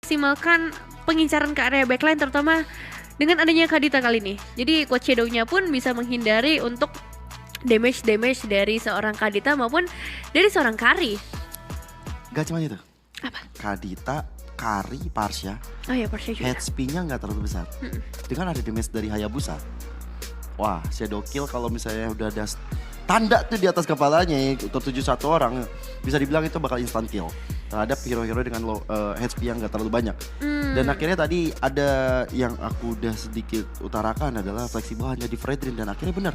memaksimalkan pengincaran ke area backline terutama dengan adanya Kadita kali ini. Jadi Coach Shadow-nya pun bisa menghindari untuk damage dari seorang Kadita maupun dari seorang Kari. Gak cuma itu. Apa? Kadita, Kari, Parsha. Oh ya, Parsha juga. HP-nya gak terlalu besar. Dengan ada damage dari Hayabusa. Wah, Shadow Kill kalau misalnya udah ada tanda tuh di atas kepalanya tertuju satu orang, bisa dibilang itu bakal instant kill terhadap hero-hero dengan HP yang gak terlalu banyak. Dan akhirnya tadi ada yang aku udah sedikit utarakan adalah fleksibel hanya di Fredrin, dan akhirnya benar.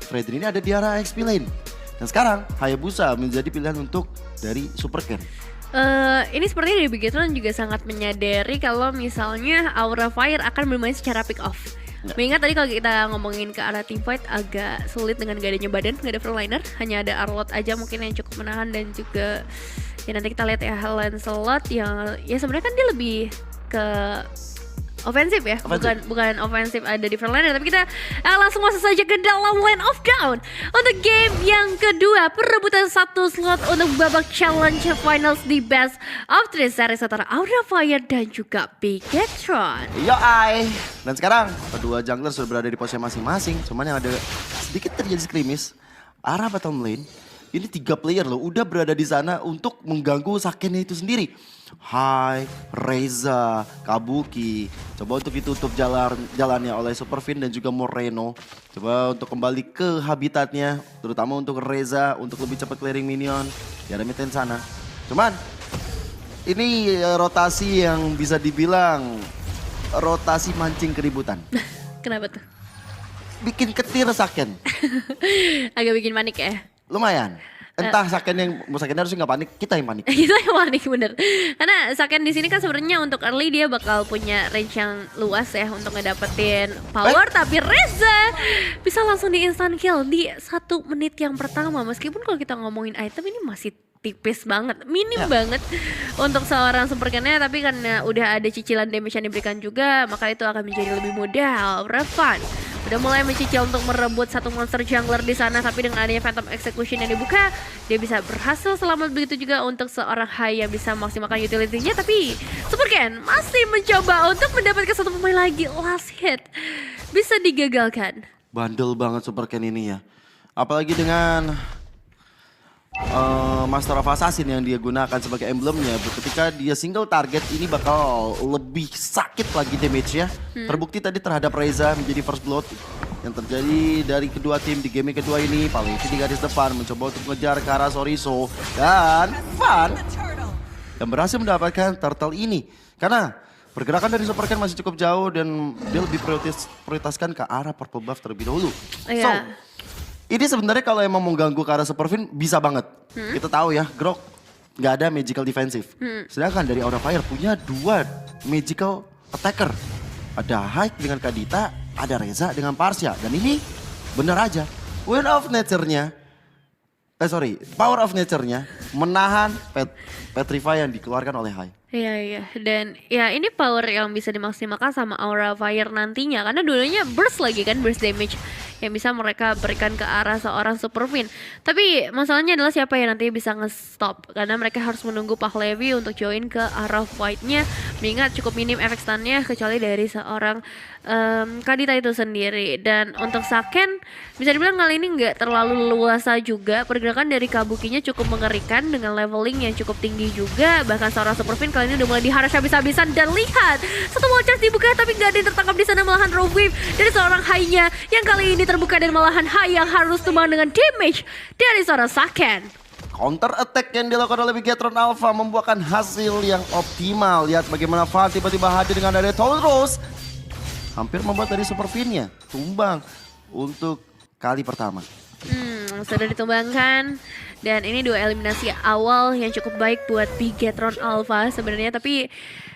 Fredrin ini ada di arah XP lane. Dan sekarang Hayabusa menjadi pilihan untuk dari Super Ken. Ini sepertinya dari Bigetron juga sangat menyadari kalau misalnya Aura Fire akan bermain secara pick off. Mengingat tadi kalau kita ngomongin ke arah teamfight agak sulit dengan gak adanya badan, gak ada frontliner, hanya ada Arlott aja mungkin yang cukup menahan. Dan juga ya nanti kita lihat ya Lancelot yang ya sebenarnya kan dia lebih ke ofensif ya, bukan ofensif ada di frontliner. Tapi kita langsung masuk saja ke dalam Land of Dawn untuk game yang kedua, perebutan satu slot untuk babak challenge finals di Best of 3 series antara Aura Fire dan juga Bigetron. Dan sekarang kedua jungler sudah berada di posisi masing-masing. Cuman yang ada sedikit terjadi skirmish arah bottom lane. Ini 3 player loh udah berada di sana untuk mengganggu Sakennya itu sendiri. Hai, Reza, Kabuki. Coba untuk ditutup jalannya oleh Superfin dan juga Moreno. Coba untuk kembali ke habitatnya, terutama untuk Reza untuk lebih cepat clearing minion. Ya ada mid lane sana. Cuman ini rotasi yang bisa dibilang rotasi mancing keributan. Kenapa tuh? Bikin ketir Saken. Agak bikin panik ya. Lumayan. Entah Sakennya harusnya nggak panik, kita yang panik. Kita yang panik bener. Karena Saken di sini kan sebenarnya untuk early dia bakal punya range yang luas ya untuk ngedapetin power. Tapi Reza bisa langsung di instant kill di 1 menit yang pertama. Meskipun kalau kita ngomongin item ini masih tipis banget, minim banget untuk seorang Superkennya, tapi karena udah ada cicilan damage yang diberikan juga, maka itu akan menjadi lebih mudah. Revan udah mulai mencicil untuk merebut satu monster jungler di sana, tapi dengan adanya Phantom Execution yang dibuka, dia bisa berhasil selamat. Begitu juga untuk seorang Hai yang bisa maksimalkan utility-nya, tapi Superken masih mencoba untuk mendapatkan satu pemain lagi. Last hit bisa digagalkan. Bandel banget Superken ini ya, apalagi dengan Master of Assassin yang dia gunakan sebagai emblemnya. Ketika dia single target ini bakal lebih sakit lagi damage-nya. Terbukti tadi terhadap Reza menjadi first blood yang terjadi dari kedua tim di game kedua ini. Paling di garis depan mencoba untuk mengejar ke arah Soriso dan Fan yang berhasil mendapatkan turtle ini. Karena pergerakan dari Superken masih cukup jauh dan dia lebih prioritaskan ke arah purple buff terlebih dahulu. So ini sebenarnya kalau emang mau ganggu ke arah Superfin bisa banget. Kita tahu ya, Grok nggak ada magical defensive. Sedangkan dari Aura Fire punya 2 magical attacker. Ada Haik dengan Kadita, ada Reza dengan Parsha. Dan ini bener aja, power of nature-nya menahan Petrify yang dikeluarkan oleh Hai. Iya, dan ya ini power yang bisa dimaksimalkan sama Aura Fire nantinya. Karena dulunya burst lagi kan, burst damage yang bisa mereka berikan ke arah seorang Superfin. Tapi masalahnya adalah siapa yang nantinya bisa nge-stop. Karena mereka harus menunggu Pahlevi untuk join ke arah fight-nya. Mengingat cukup minim efek stun-nya kecuali dari seorang Kadita itu sendiri. Dan untuk Saken bisa dibilang kali ini nggak terlalu leluasa juga. Pergerakan dari Kabukinya cukup mengerikan dengan leveling yang cukup tinggi juga. Bahkan seorang Superfin kali ini udah mulai diharas habis-habisan. Dan lihat, satu wall charge dibuka tapi nggak ada yang tertangkap di sana. Malahan Rogue Wave dari seorang Hai-nya yang kali ini terbuka, dan malahan Hai yang harus tumbang dengan damage dari seorang Saken. Counter attack yang dilakukan oleh Bigetron Alpha membuahkan hasil yang optimal. Lihat bagaimana Fan tiba-tiba hadir dengan dari Tauros. Hampir membuat dari Superfinnya tumbang untuk kali pertama. Sudah ditumbangkan. Dan ini 2 eliminasi awal yang cukup baik buat Bigetron Alpha sebenarnya. Tapi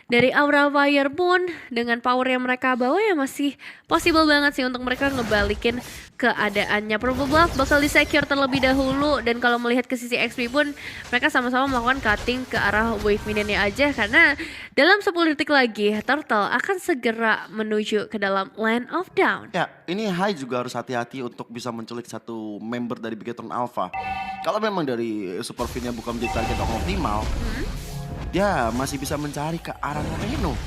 dari Aura Fire pun dengan power yang mereka bawa ya masih possible banget sih untuk mereka ngebalikin keadaannya. Purple buff bakal di-secure terlebih dahulu. Dan kalau melihat ke sisi XP pun mereka sama-sama melakukan cutting ke arah wave minionnya aja. Karena dalam 10 detik lagi Turtle akan segera menuju ke dalam Land of Dawn. Ya, ini Hai juga harus hati-hati untuk bisa menculik satu member dari Bigetron Alpha. Kalau memang dari Superfinnya bukan menjadi target yang optimal, dia masih bisa mencari ke arah Moreno.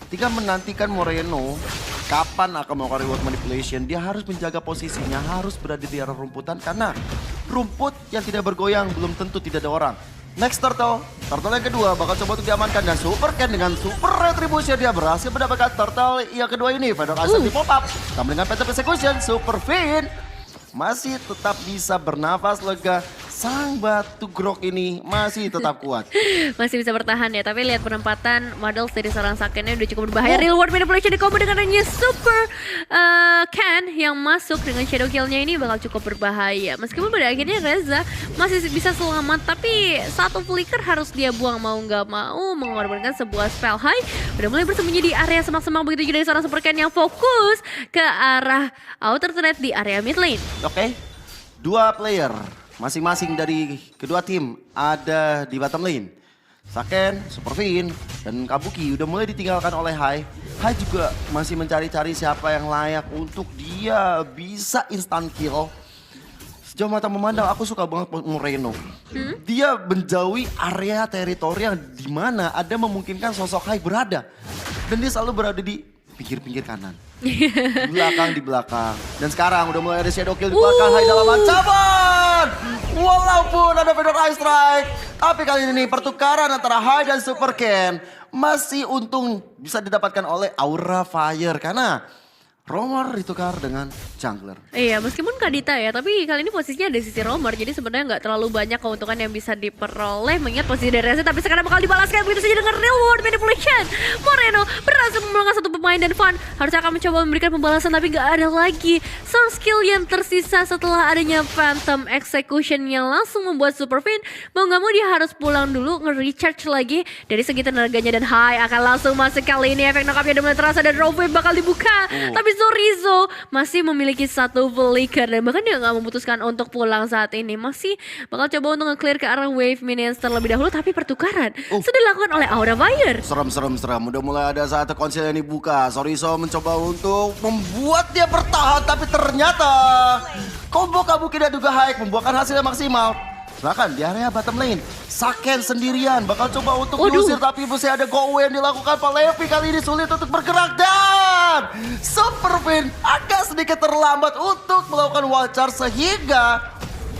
Ketika menantikan Moreno kapan akan melakukan reward manipulation, dia harus menjaga posisinya, harus berada di arah rumputan karena rumput yang tidak bergoyang belum tentu tidak ada orang. Next turtle yang kedua bakal coba untuk diamankan dan Super Ken dengan Super Retribution dia berhasil mendapatkan turtle yang kedua ini. Fedor Ice di pop up, tambah dengan Phantom Execution, Super Fin masih tetap bisa bernafas lega. Sang batu grok ini masih tetap kuat. Masih bisa bertahan ya, tapi lihat penempatan models dari seorang Sakennya udah cukup berbahaya. Real World Manipulation di combo dengan adanya Super Ken yang masuk dengan Shadow Kill-nya ini bakal cukup berbahaya. Meskipun pada akhirnya Reza masih bisa selamat, tapi satu flicker harus dia buang mau nggak mau mengorbankan sebuah spell high. Udah mulai bersembunyi di area semak-semak, begitu juga dari seorang Super Ken yang fokus ke arah outer threat di area mid lane. Oke, dua player masing-masing dari kedua tim ada di bottom lane. Saken, Superfin, dan Kabuki udah mulai ditinggalkan oleh Hai. Hai juga masih mencari-cari siapa yang layak untuk dia bisa instant kill. Sejauh mata memandang aku suka banget Moreno. Dia menjauhi area teritori yang dimana ada memungkinkan sosok Hai berada. Dan dia selalu berada di pinggir-pinggir kanan. Di belakang. Dan sekarang udah mulai ada shadow kill di belakang Hai dalam ancaman. Walaupun ada Fedor Ice Strike, tapi kali ini pertukaran antara Hai dan Super Ken masih untung bisa didapatkan oleh Aura Fire karena Romer ditukar dengan jungler. Iya, meskipun Kadita ya, tapi kali ini posisinya ada di sisi Romer, jadi sebenarnya nggak terlalu banyak keuntungan yang bisa diperoleh mengingat posisi dari Reza, tapi sekarang bakal dibalaskan begitu saja dengan Real World Manipulation. Moreno berhasil memulangkan satu pemain dan Van harusnya akan mencoba memberikan pembalasan, tapi nggak ada lagi sound skill yang tersisa setelah adanya Phantom Execution yang langsung membuat Superfin mau nggak mau dia harus pulang dulu nge-recharge lagi dari segi tenaganya, dan Hai akan langsung masuk kali ini. Efek knock-up-nya udah mulai terasa dan Rogue Wave bakal dibuka, tapi Zorizo masih memiliki satu flicker dan bahkan dia nggak memutuskan untuk pulang saat ini. Masih bakal coba untuk nge-clear ke arah wave minions terlebih dahulu, tapi pertukaran sudah dilakukan oleh Aura Fire. Serem. Udah mulai ada satu konsil yang dibuka. Zorizo mencoba untuk membuat dia bertahan, tapi ternyata combo Kabuki dan juga Haik membuahkan hasil yang maksimal. Bahkan di area bottom lane, Saken sendirian bakal coba untuk diusir, tapi masih ada go away yang dilakukan Pak Levi. Kali ini sulit untuk bergerak dan Superfin agak sedikit terlambat untuk melakukan wall charge sehingga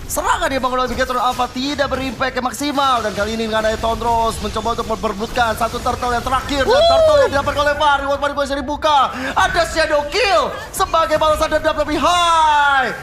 serangan yang dibangun oleh Bigetron Alpha tidak berimpact yang maksimal. Dan kali ini dengan ada Tondros mencoba untuk memperebutkan satu turtle yang terakhir. Dan turtle yang didapatkan oleh Var, reward manipulation dibuka. Ada shadow kill sebagai balasan dendam lebih high.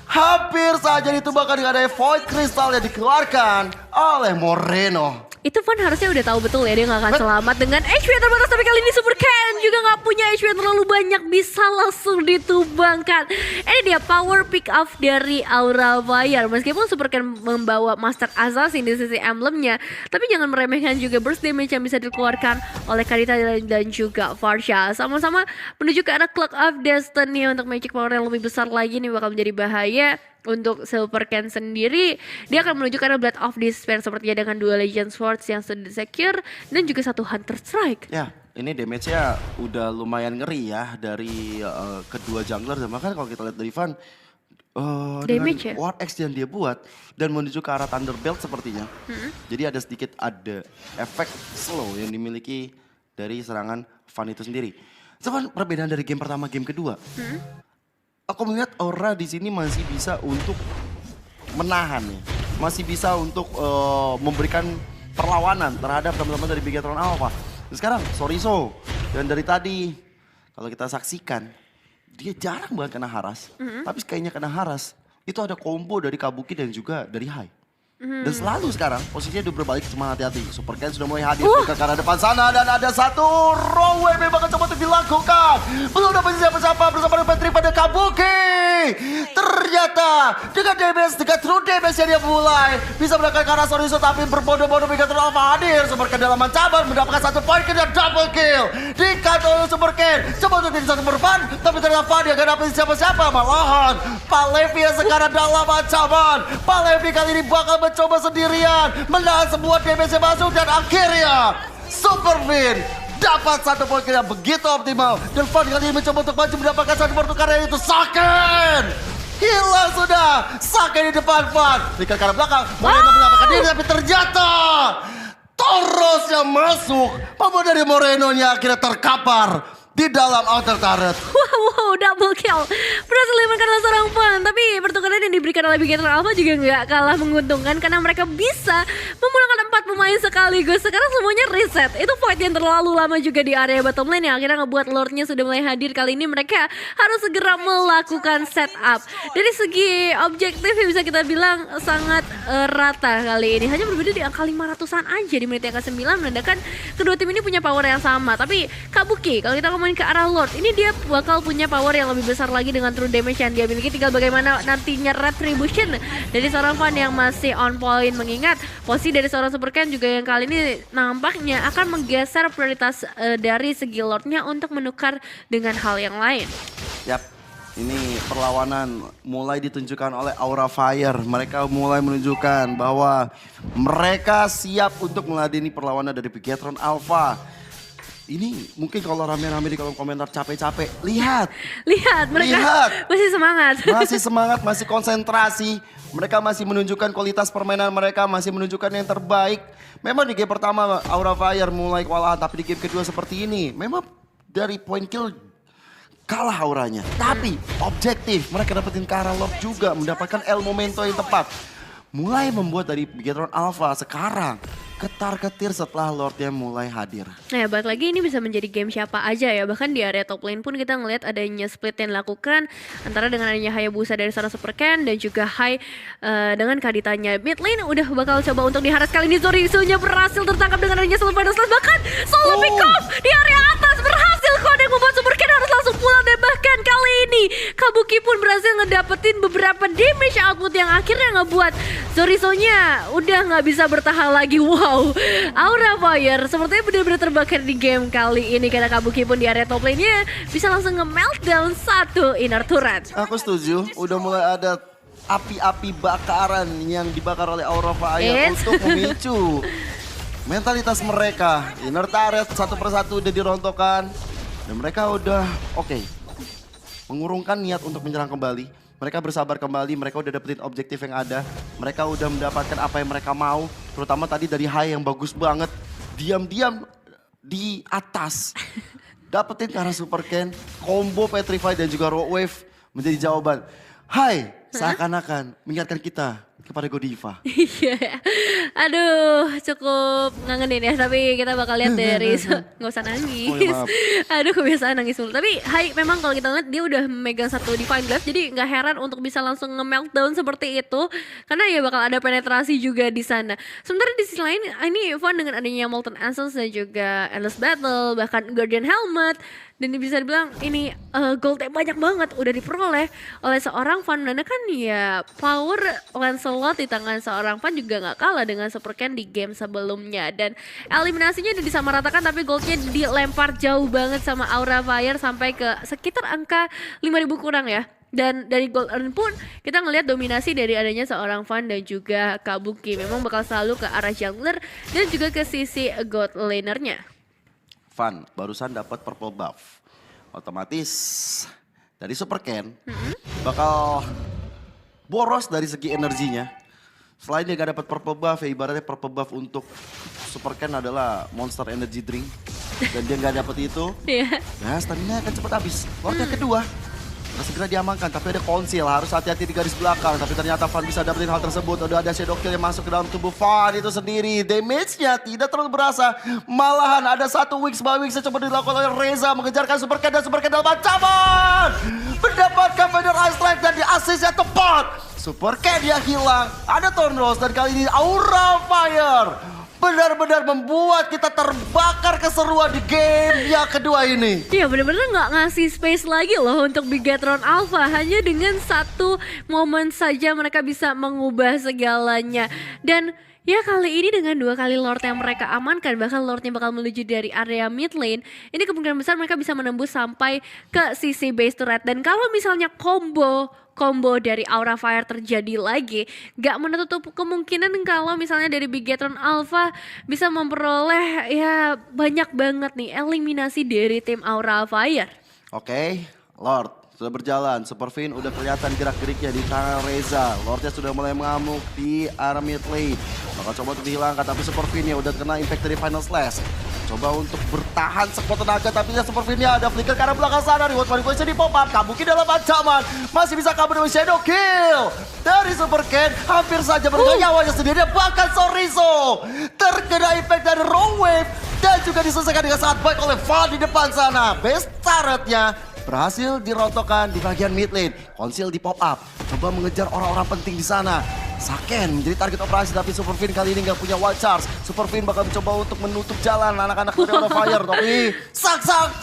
Hampir saja ditumbangkan dengan ada Void Crystal yang dikeluarkan oleh Moreno. Itu Van harusnya udah tahu betul ya dia gak akan selamat dengan HP yang terbatas, tapi kali ini Super Ken juga gak punya HP yang terlalu banyak, bisa langsung ditumbangkan. Ini dia power pick up dari Aura Fire. Meskipun Super Ken membawa Master Assassin di sisi emblemnya, tapi jangan meremehkan juga burst damage yang bisa dikeluarkan oleh Kadita dan juga Varsha. Sama-sama menuju ke arah Clock of Destiny untuk magic power yang lebih besar lagi nih bakal menjadi bahaya. Untuk Silver Ken sendiri, dia akan menuju ke arah Blood of Despair sepertinya dengan dua Legend Swords yang sudah secure dan juga satu Hunter Strike. Ya, ini damage-nya udah lumayan ngeri ya dari kedua jungler. Dan bahkan kalau kita lihat dari Van, damage dengan ya? War X yang dia buat dan menuju ke arah Thunderbelt sepertinya. Jadi ada sedikit efek slow yang dimiliki dari serangan Van itu sendiri. Cuman perbedaan dari game pertama, game kedua. Aku melihat Aura di sini masih bisa untuk menahan ya. Masih bisa untuk memberikan perlawanan terhadap teman-teman dari Bigetron Alpha. Dan sekarang Zorizo, dan dari tadi kalau kita saksikan dia jarang banget kena haras. Tapi kayaknya kena haras itu ada combo dari Kabuki dan juga dari Hai. Dan selalu sekarang posisinya udah berbalik, cuma hati-hati. Super Ken sudah mulai hadir ke arah depan sana dan ada satu roll wave yang bakal coba untuk dilakukan. Belum dapat siapa-siapa bersama dengan Patrick pada Kabuki. Ternyata dengan damage, dengan true damage yang dia mulai bisa mendapatkan ke arah Zorizo, tapi berbodoh-bodoh Bigetron Alpha hadir. Super Ken dalam ancaman mendapatkan satu poin dan double kill. Dikata oleh Super Ken, coba untuk jadi satu berpan, tapi ternyata Van dia gak dapat siapa-siapa. Malahan Pak Levi yang sekarang dalam ancaman. Pak Levi kali ini bakal mencoba sendirian menahan sebuah damage yang masuk dan akhirnya Superfin dapat satu poin yang begitu optimal. Dan Van kali ini mencoba untuk maju mendapatkan satu pertukaran, itu Saken. Hilang sudah Saken di depan Van. Di ke arah belakang Moreno mendapatkan diri, tapi ternyata Toros yang masuk. Power dari Moreno-nya akhirnya terkapar di dalam outer turret. Wow, double kill. Berhasil diamankan seorang Fan. Tapi pertukaran yang diberikan oleh Big Eternal Alpha juga nggak kalah menguntungkan. Karena mereka bisa memulangkan 4 pemain sekaligus. Sekarang semuanya reset. Itu fight yang terlalu lama juga di area bottom lane. Yang akhirnya ngebuat Lordnya sudah mulai hadir. Kali ini mereka harus segera melakukan setup. Dari segi objektif ya bisa kita bilang sangat rata kali ini. Hanya berbeda di angka 500-an aja di menit yang ke-9. Menandakan kedua tim ini punya power yang sama. Tapi Kabuki, kalau kita ngomongin ke arah Lord, ini dia bakal punya power yang lebih besar lagi dengan true damage yang dia miliki. Tinggal bagaimana nantinya retribution dari seorang Fan yang masih on point. Mengingat posisi dari seorang Super Ken juga yang kali ini nampaknya akan menggeser prioritas dari segi Lordnya untuk menukar dengan hal yang lain. Yap, ini perlawanan mulai ditunjukkan oleh Aura Fire. Mereka mulai menunjukkan bahwa mereka siap untuk meladeni perlawanan dari Bigetron Alpha. Ini mungkin kalau rame-rame di kolom komentar capek-capek, lihat Mereka masih semangat. Masih semangat, masih konsentrasi. Mereka masih menunjukkan kualitas permainan mereka, masih menunjukkan yang terbaik. Memang di game pertama Aura Fire mulai kewalahan, tapi di game kedua seperti ini, memang dari point kill kalah auranya. Tapi objektif, mereka dapetin ke arah Lord juga, mendapatkan El Momento yang tepat. Mulai membuat dari Bigetron Alpha sekarang ketar-ketir setelah Lordnya mulai hadir. Nah, balik lagi ini bisa menjadi game siapa aja ya. Bahkan di area top lane pun kita ngelihat adanya split yang dilakukan antara dengan adanya Hayabusa dari seorang Super Ken dan juga Hai dengan Kaditanya. Mid lane udah bakal coba untuk diharas kali ini. Zorizunya berhasil tertangkap dengan adanya Soul Final Slash. Bahkan solo pick off di area atas berhasil Kodek membuat Super Ken harus langsung pulang. Dan bahkan kali ini Kabuki pun berhasil ngedapetin beberapa damage output yang akhirnya ngebuat Zorizunya udah nggak bisa bertahan lagi. Wow, Aura Fire sepertinya benar-benar terbakar di game kali ini karena Kabuki pun di area top lane-nya bisa langsung nge-meltdown satu inner turret. Aku setuju, udah mulai ada api-api bakaran yang dibakar oleh Aura Fire untuk memicu mentalitas mereka. Inner turret satu persatu udah dirontokkan dan mereka udah mengurungkan niat untuk menyerang kembali. Mereka bersabar kembali, mereka udah dapetin objektif yang ada. Mereka udah mendapatkan apa yang mereka mau. Terutama tadi dari Hai yang bagus banget. Diam-diam di atas. Dapetin karena Super Ken, combo Petrify dan juga Rock Wave menjadi jawaban. Hai, seakan-akan mengingatkan kita kepada Godiva. Iya, aduh cukup ngangenin ya, tapi kita bakal lihat dari nggak usah nangis. Oh, ya, maaf. Aduh kebiasaan nangis dulu. Tapi Hai memang kalau kita lihat dia udah megang satu Divine Glaive, jadi nggak heran untuk bisa langsung nge-meltdown seperti itu, karena ya bakal ada penetrasi juga di sana. Sementara di sisi lain ini Fan dengan adanya Molten Essence dan juga Endless Battle, bahkan Guardian Helmet, dan bisa dibilang ini gold yang banyak banget udah diperoleh oleh seorang Fan. Karena kan ya power Lancelot di tangan seorang Fan juga gak kalah dengan Super Ken di game sebelumnya. Dan eliminasinya udah disamaratakan, tapi goldnya dilempar jauh banget sama Aura Fire sampai ke sekitar angka 5.000 kurang ya. Dan dari gold earn pun kita ngelihat dominasi dari adanya seorang Fan dan juga Kabuki memang bakal selalu ke arah jungler dan juga ke sisi god lanernya. Fan barusan dapat purple buff. Otomatis dari Super Ken bakal boros dari segi energinya. Selain dia gak dapat purple buff, ya ibaratnya purple buff untuk Super Ken adalah monster energy drink. Dan dia gak dapat itu, ya stamina akan cepat habis. Lord yang kedua segera diamankan, tapi ada konsil, harus hati-hati di garis belakang. Tapi ternyata Fan bisa dapetin hal tersebut. Udah ada shadow kill yang masuk ke dalam tubuh Fan itu sendiri. Damage-nya tidak terlalu berasa. Malahan ada satu Wings by Wings yang coba dilakukan oleh Reza, mengejarkan Super Ken dan Super Ken dalam ancaman. Mendapatkan Feather Ice Strike dan di assist-nya tepat. Super Ken dia hilang. Ada Thornrose dan kali ini Aura Fire benar-benar membuat kita terbakar keseruan di game yang kedua ini. Iya benar-benar nggak ngasih space lagi loh untuk Bigetron Alpha. Hanya dengan satu momen saja mereka bisa mengubah segalanya. Dan ya kali ini dengan 2 kali Lord yang mereka amankan, bahkan Lordnya bakal menuju dari area mid lane, ini kemungkinan besar mereka bisa menembus sampai ke sisi base turret. Dan kalau misalnya combo dari Aura Fire terjadi lagi, gak menutup kemungkinan kalau misalnya dari Bigetron Alpha bisa memperoleh banyak banget nih eliminasi dari tim Aura Fire. Oke, Lord sudah berjalan. Superfin udah kelihatan gerak-geriknya di tangan Reza. Lordnya sudah mulai mengamuk di arah mid lane. Bakal coba untuk dihilangkan, tapi Superfinnya udah kena impact dari Final Slash. Coba untuk bertahan sekuat tenaga, tapi ya Superfinnya ada flicker ke arah belakang sana. Reward manipulation di pop up, Kabuki dalam ancaman. Masih bisa kabur dengan Shadow Kill. Dari Super Ken, hampir saja meregang nyawanya sendiri. Bahkan Sorizo terkena impact dari Raw Wave. Dan juga diselesaikan dengan sangat baik oleh Val di depan sana. Best turretnya berhasil dirotokkan di bagian mid lane. Konsil di pop up, coba mengejar orang-orang penting di sana. Saken menjadi target operasi, tapi Superfin kali ini nggak punya wild charge. Superfin bakal mencoba untuk menutup jalan anak-anak dari Aura Fire. Tapi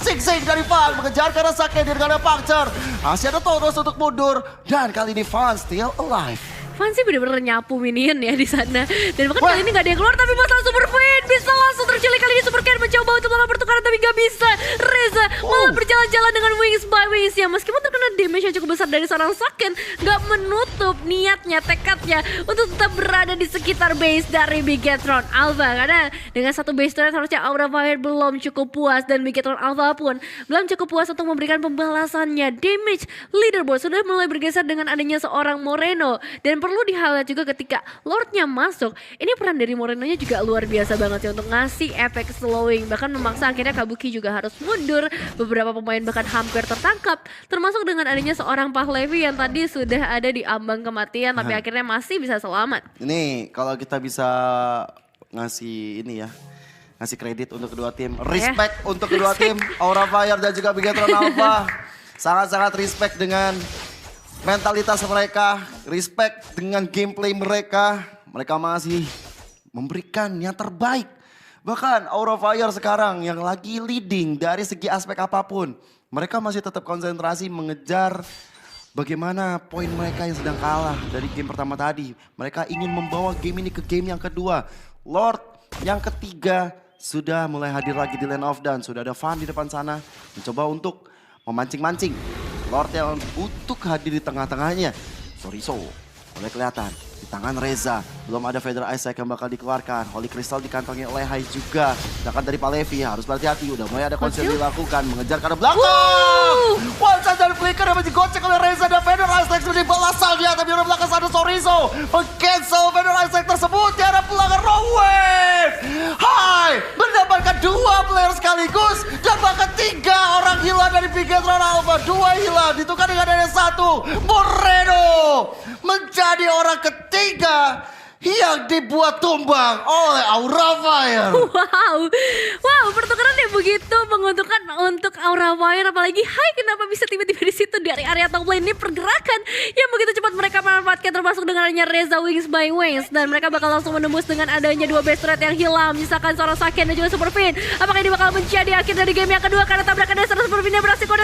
sing-sing dari Van mengejar karena Saken dengan puncture. Masih ada Thanos untuk mundur. Dan kali ini Van still alive. Van sih bener-bener nyapu minion ya di sana. Dan bahkan kali ini gak ada yang keluar, tapi masalah Superfin bisa langsung terculik. Kali ini Super Ken mencoba untuk melakukan pertukaran, tapi gak bisa. Reza malah berjalan-jalan dengan Wings by Wings ya. Meskipun terkena damage yang cukup besar dari seorang Saken, gak menutup niatnya, tekadnya untuk tetap berada di sekitar base dari Bigetron Alpha. Karena dengan satu base turret harusnya Aura Fire belum cukup puas, dan Bigetron Alpha pun belum cukup puas untuk memberikan pembalasannya. Damage leaderboard sudah mulai bergeser dengan adanya seorang Moreno. Dan perlu di-highlight juga ketika Lordnya masuk, ini peran dari Moreno-nya juga luar biasa banget ya untuk ngasih efek slowing. Bahkan memaksa akhirnya Kabuki juga harus mundur. Beberapa pemain bahkan hampir tertangkap, termasuk dengan adanya seorang Pahlevi yang tadi sudah ada di ambang kematian, tapi akhirnya masih bisa selamat. Ini kalau kita bisa ngasih ini ya, ngasih kredit untuk kedua tim. Respect untuk kedua tim, Aura Fire dan juga Bigetron Alpha. Sangat-sangat respect dengan mentalitas mereka, respect dengan gameplay mereka. Mereka masih memberikan yang terbaik. Bahkan Aura Fire sekarang yang lagi leading dari segi aspek apapun. Mereka masih tetap konsentrasi mengejar bagaimana poin mereka yang sedang kalah dari game pertama tadi. Mereka ingin membawa game ini ke game yang kedua. Lord yang ketiga sudah mulai hadir lagi di Land of Dawn. Sudah ada Van di depan sana mencoba untuk memancing-mancing. Lord yang untuk hadir di tengah-tengahnya. Sorizo mulai kelihatan di tangan Reza. Belum ada Feather Isaac yang bakal dikeluarkan. Holy Crystal dikantongi oleh Hai juga. Sedangkan dari Palevi harus berhati-hati. Udah mulai ada konsil dilakukan. Mengejar ke arah belakang. One shot dari flicker yang digocek oleh Reza. Dan Feather Isaac sudah dibalas dia. Tapi di arah belakang sana Sorizo meng-cancel Feather Isaac tersebut. Di arah belakang Raw Wave. Hai mendapatkan dua player sekaligus. Dan bahkan tiga orang hilang dari Bigetron Alpha. Dua hilang ditukar dengan ada satu. Moreno menjadi orang ketiga yang dibuat tumbang oleh Aura Fire. Wow, pertukarannya begitu menguntungkan untuk Aura Fire. Apalagi Hai kenapa bisa tiba-tiba di situ dari area top lane. Ini pergerakan yang begitu cepat mereka manfaatkan, termasuk dengan adanya Reza Wings by Wings. Dan mereka bakal langsung menembus dengan adanya dua best threat yang hilang. Misalkan seorang Saken dan juga Superfin. Apakah ini bakal menjadi akhir dari game yang kedua? Karena tabrakan dari seorang Superfinnya berhasil kode